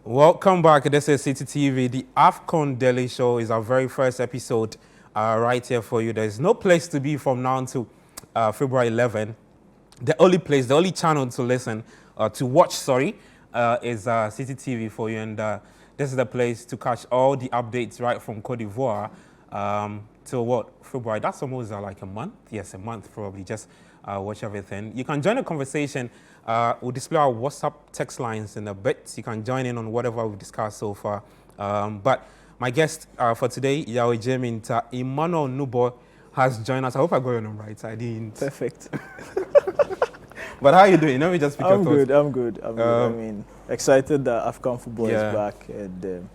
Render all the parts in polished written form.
Welcome back. This is Citi TV. The AFCON Daily Show is our very first episode right here for you. There's no place to be from now to February 11. The only channel to listen, to watch, is Citi TV for you. And this is the place to catch all the updates right from Cote d'Ivoire till February. That's almost like a month. Yes, a month probably. Just watch everything. You can join the conversation. We'll display our WhatsApp text lines in a bit. You can join in on whatever we've discussed so far. But my guest for today, Yahweh Jaminta, Emmanuel Nubo, has joined us. I hope I got your name right. I didn't. Perfect. But how are you doing? Let me just speak your thoughts. I'm good. I mean, excited that AFCON football is back. And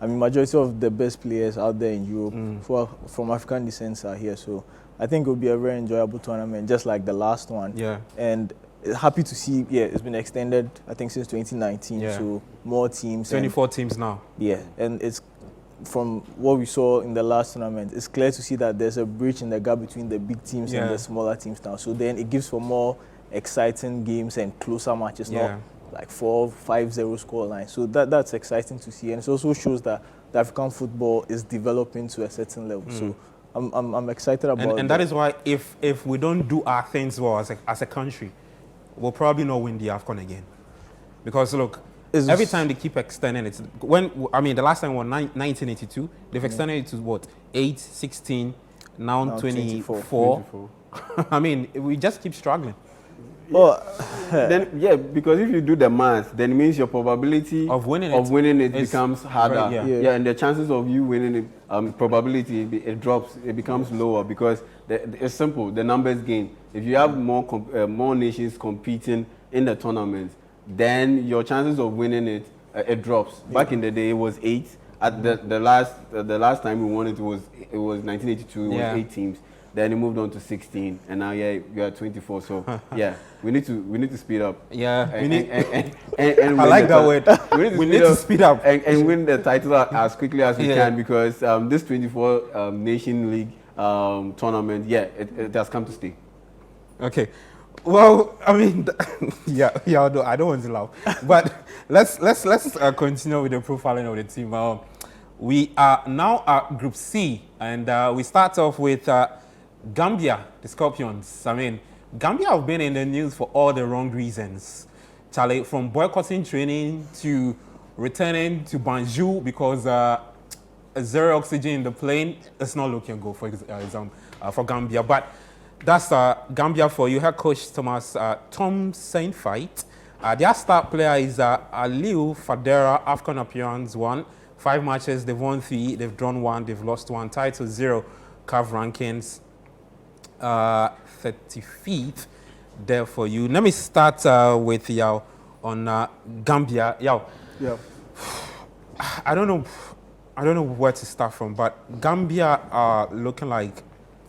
I mean, majority of the best players out there in Europe from African descent are here. So I think it will be a very enjoyable tournament, just like the last one. Yeah. And happy to see, it's been extended, I think, since 2019. Yeah. So more teams. 24 teams now. Yeah. And it's from what we saw in the last tournament, it's clear to see that there's a breach in the gap between the big teams and the smaller teams now. So then it gives for more exciting games and closer matches, not like 4-5-0 scoreline. So that's exciting to see, and it also shows that the African football is developing to a certain level. So I'm excited about it. And that is why if we don't do our things well as a country, we'll probably not win the AFCON again. Because look, every time they keep extending it, the last time was 1982, they've extended it to what, 8, 16, now 24. I mean, we just keep struggling. Well, because if you do the math, then it means your probability of winning it becomes harder. And the chances of you winning it, probability, it drops, it becomes lower because it's simple, the numbers gain. If you have more nations competing in the tournament, then your chances of winning it, it drops. Back in the day, it was 8. At the last time we won it was 1982. It was 8 teams. Then it moved on to 16, and now we are 24. So we need to speed up. Yeah, and I like that word. We need to speed up and win the title as quickly as we can, because this 24 Nation League tournament, it has come to stay. Okay. Well, I mean, I don't want to laugh, but let's continue with the profiling of the team. We are now at Group C, and we start off with Gambia, the Scorpions. I mean, Gambia have been in the news for all the wrong reasons. Charlie, from boycotting training to returning to Banjul because zero oxygen in the plane, it's not looking good, for example, for Gambia. But that's Gambia for you. Head coach Tom Saintfight. Their star player is Aliou Fadera. AFCON appearance 1. 5 matches, they've won 3, they've drawn 1, they've lost 1. Title 0, CAF rankings 35th there for you. Let me start with Yao on Gambia. Yao, I don't know where to start from, but Gambia are looking like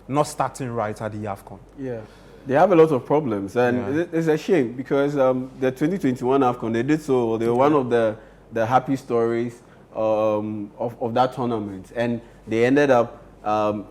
not starting right at the AFCON. Yeah, they have a lot of problems, and it's a shame because the 2021 AFCON, they did so well. They were one of the happy stories of that tournament, and they ended up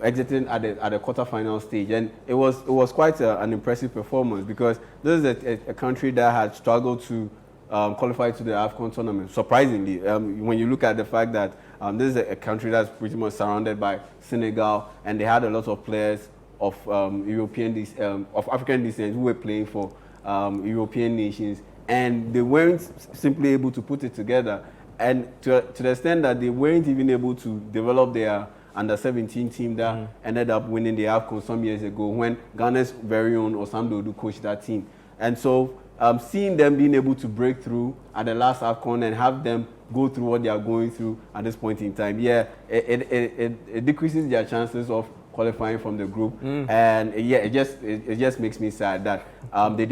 exiting at the quarterfinal stage, and it was quite an impressive performance because this is a country that had struggled to qualify to the AFCON tournament. Surprisingly, when you look at the fact that this is a country that's pretty much surrounded by Senegal, and they had a lot of players of African descent who were playing for European nations, and they weren't simply able to put it together. And to the extent that they weren't even able to develop their under-17 team that ended up winning the AFCON some years ago when Ghana's very own Osamdodu coached that team. And so seeing them being able to break through at the last AFCON and have them go through what they are going through at this point in time, it decreases their chances of qualifying from the group. And it just makes me sad that they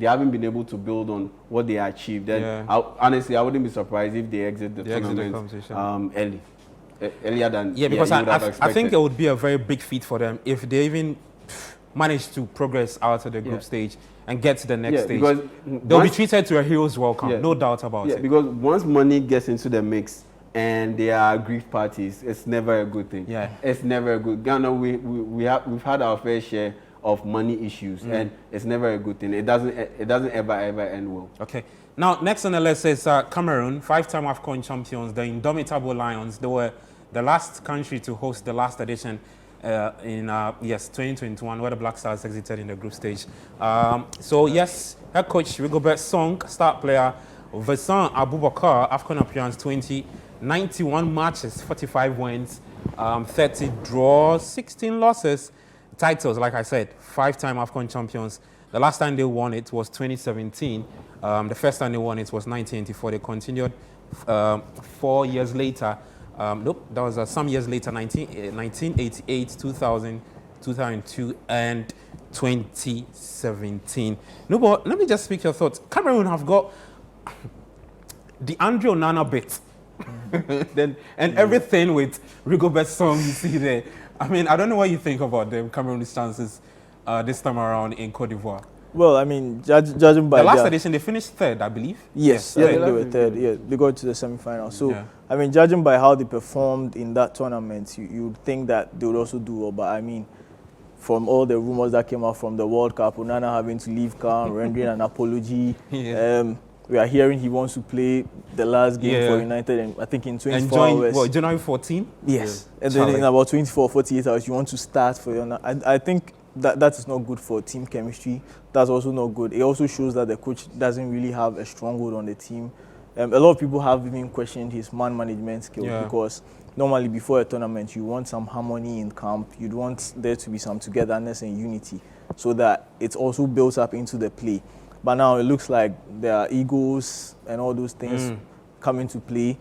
haven't been able to build on what they achieved. And honestly, I wouldn't be surprised if they exit the tournament earlier than because I think it would be a very big feat for them if they even manage to progress out of the group stage and get to the next stage. They'll be treated to a hero's welcome, no doubt about it. Because once money gets into the mix and there are aggrieved parties, it's never a good thing. It's never a good. Ghana, we've had our fair share of money issues, and it's never a good thing. It doesn't ever end well. Okay. Now, next on the list is Cameroon, 5-time AFCON champions, the indomitable Lions. They were the last country to host the last edition in 2021, where the Black Stars exited in the group stage. Yes, head coach Rigobert Song, start player Vincent Aboubakar, AFCON appearance 91 matches, 45 wins, 30 draws, 16 losses. Titles, like I said, 5-time AFCON champions. The last time they won it was 2017. The first time they won it was 1984. They continued 4 years later. Nope, that was some years later, 1988, 2000, 2002, and 2017. No, but let me just speak your thoughts. Cameroon have got the Andre Onana bit. Everything with Rigobert Song, you see there. I mean, I don't know what you think about the Cameroon's chances this time around in Cote d'Ivoire. Well, I mean, judging by the last edition, they finished third, I believe. Yes, I think they were third. Yeah, they got to the semi-final. So, I mean, judging by how they performed in that tournament, you would think that they would also do well. But I mean, from all the rumors that came out from the World Cup, Onana having to leave camp, rendering an apology. We are hearing he wants to play the last game for United, and I think in 24 hours. What, January 14? Yes. And then in about 24, 48 hours, you want to start for your. I think that is not good for team chemistry. That's also not good. It also shows that the coach doesn't really have a stronghold on the team. A lot of people have even questioned his man management skills because normally before a tournament, you want some harmony in camp. You'd want there to be some togetherness and unity so that it also builds up into the play. But now it looks like there are egos and all those things come into play.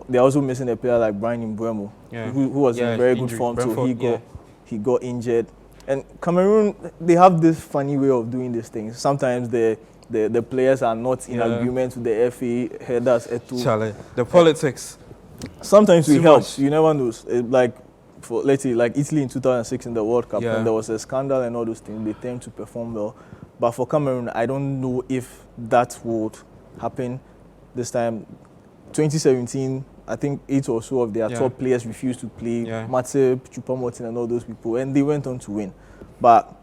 They're also missing a player like Brian Mbeumo, who was in very good form, so he got injured. And Cameroon, they have this funny way of doing these things. Sometimes the players are not in agreement with the FA headers. The politics. Sometimes it helps. You never know. Let's say, like Italy in 2006 in the World Cup, when there was a scandal and all those things, they tend to perform well. But for Cameroon, I don't know if that would happen this time. 2017, I think 8 or so of their top players refused to play. Matip, Choupo-Moting and all those people, and they went on to win. But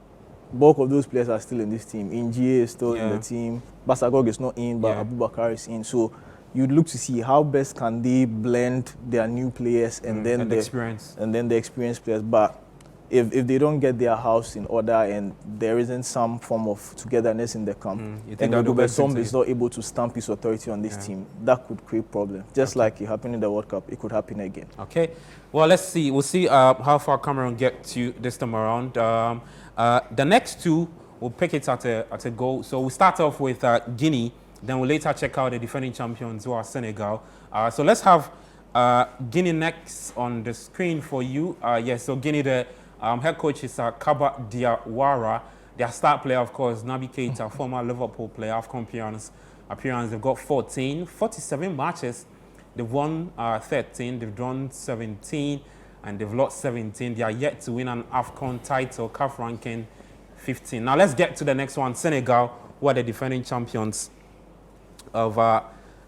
bulk of those players are still in this team. Ingie is still in the team. Basagog is not in, but Aboubakar is in. So you'd look to see how best can they blend their new players and then the experienced players. But if they don't get their house in order and there isn't some form of togetherness in the camp, and Rigobert Song is not able to stamp his authority on this team, that could create problems. Just like it happened in the World Cup, it could happen again. Okay. Well, let's see. We'll see how far Cameroon get to this time around. The next two, we'll pick it at a go. So we'll start off with Guinea. Then we'll later check out the defending champions, who are Senegal. So let's have Guinea next on the screen for you. So Guinea, the head coach is Kaba Diawara. Their star player, of course, Naby Keita, former Liverpool player, AFCON appearance. They've got 47 matches. They've won 13, they've drawn 17, and they've lost 17. They are yet to win an AFCON title, CAF ranking 15. Now let's get to the next one, Senegal, who are the defending champions of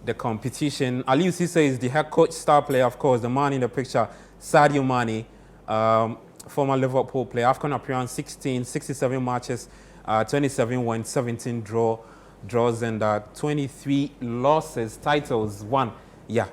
the competition. Aliou Cisse is the head coach, star player, of course, the man in the picture, Sadio Mane, former Liverpool player, AFCON appearance 16, 67 matches, 27 wins, 17 draws, and 23 losses. Titles won.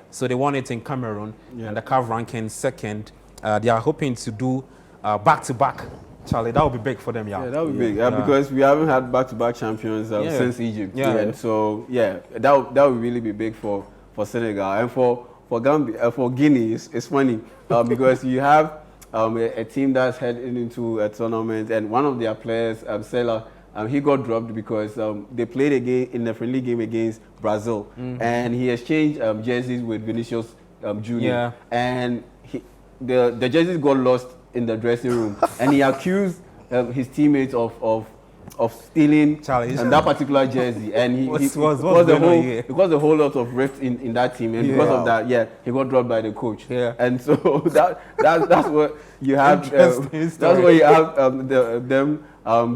So they won it in Cameroon, and the CAF ranking second. They are hoping to do back-to-back. Charlie, that would be big for them, that would be big, because we haven't had back-to-back champions since Egypt. And so, that would really be big for Senegal. And for Gambia, for Guinea, it's funny because you have a team that's heading into a tournament, and one of their players, Sela, he got dropped because they played a game in a friendly game against Brazil, and he exchanged jerseys with Vinicius Junior, and the jerseys got lost in the dressing room, and he accused his teammates of stealing that particular jersey, and he caused a whole lot of rift in that team, and because of that, he got dropped by the coach. And so that's what you have. That's what you have them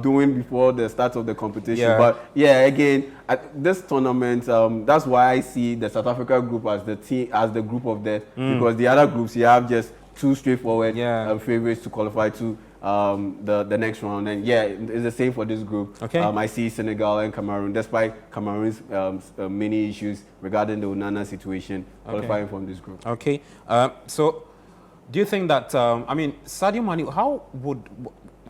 doing before the start of the competition. But again, at this tournament, that's why I see the South Africa group as the group of death, because the other groups you have just two straightforward favorites to qualify to the next round. And yeah, it's the same for this group. Okay. I see Senegal and Cameroon, despite Cameroon's many issues regarding the Onana situation, qualifying from this group. Okay. So, do you think that I mean, Sadio Mane? How would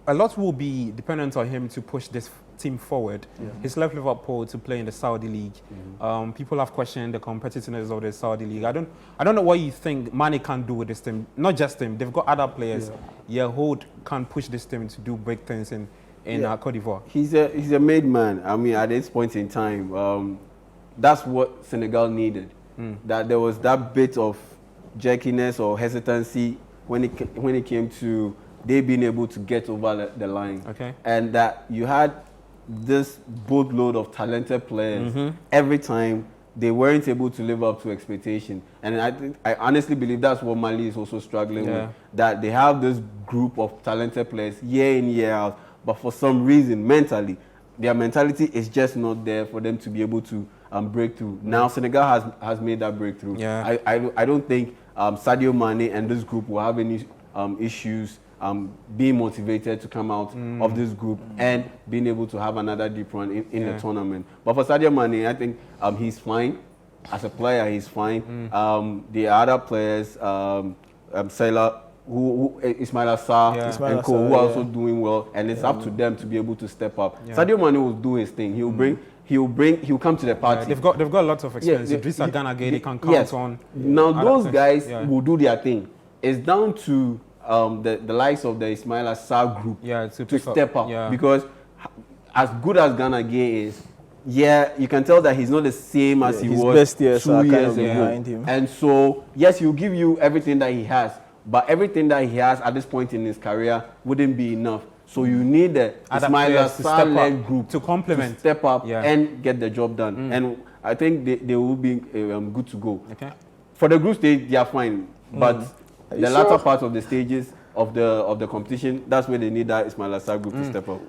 a lot will be dependent on him to push this team forward? He's left Liverpool to play in the Saudi League. People have questioned the competitiveness of the Saudi League. I don't know what you think Mane can do with this team. Not just him. They've got other players. Who can push this team to do big things in Cote d'Ivoire. He's a made man. I mean, at this point in time, that's what Senegal needed. That there was that bit of jerkiness or hesitancy when it came to they being able to get over the line. Okay. And that you had this boatload of talented players. Every time they weren't able to live up to expectation. And I honestly believe that's what Mali is also struggling with. That they have this group of talented players year in, year out, but for some reason, mentally, their mentality is just not there for them to be able to break through. Now Senegal has made that breakthrough. I don't think Sadio Mane and this group will have any issues being motivated to come out of this group and being able to have another deep run in the tournament. But for Sadio Mane, I think he's fine. As a player, he's fine. The other players, Salah, Ismail Assar and Co, who are also doing well, and it's up to them to be able to step up. Sadio Mane will do his thing. He'll come to the party. They've got lots of experience. Idrissa Gana Gueye, they can count on. Now those guys will do their thing. It's down to the likes of the Ismail Assar group to step up, because as good as Gana Gueye is, you can tell that he's not the same as he was 2 years ago. And so, yes, he'll give you everything that he has, but everything that he has at this point in his career wouldn't be enough. So you need the Ismail Assar-led group to complement, to step up and get the job done. And I think they will be good to go. Okay. For the group stage, they are fine, but the latter part of the stages of the competition, that's where they need that Ismail Assar group to step up.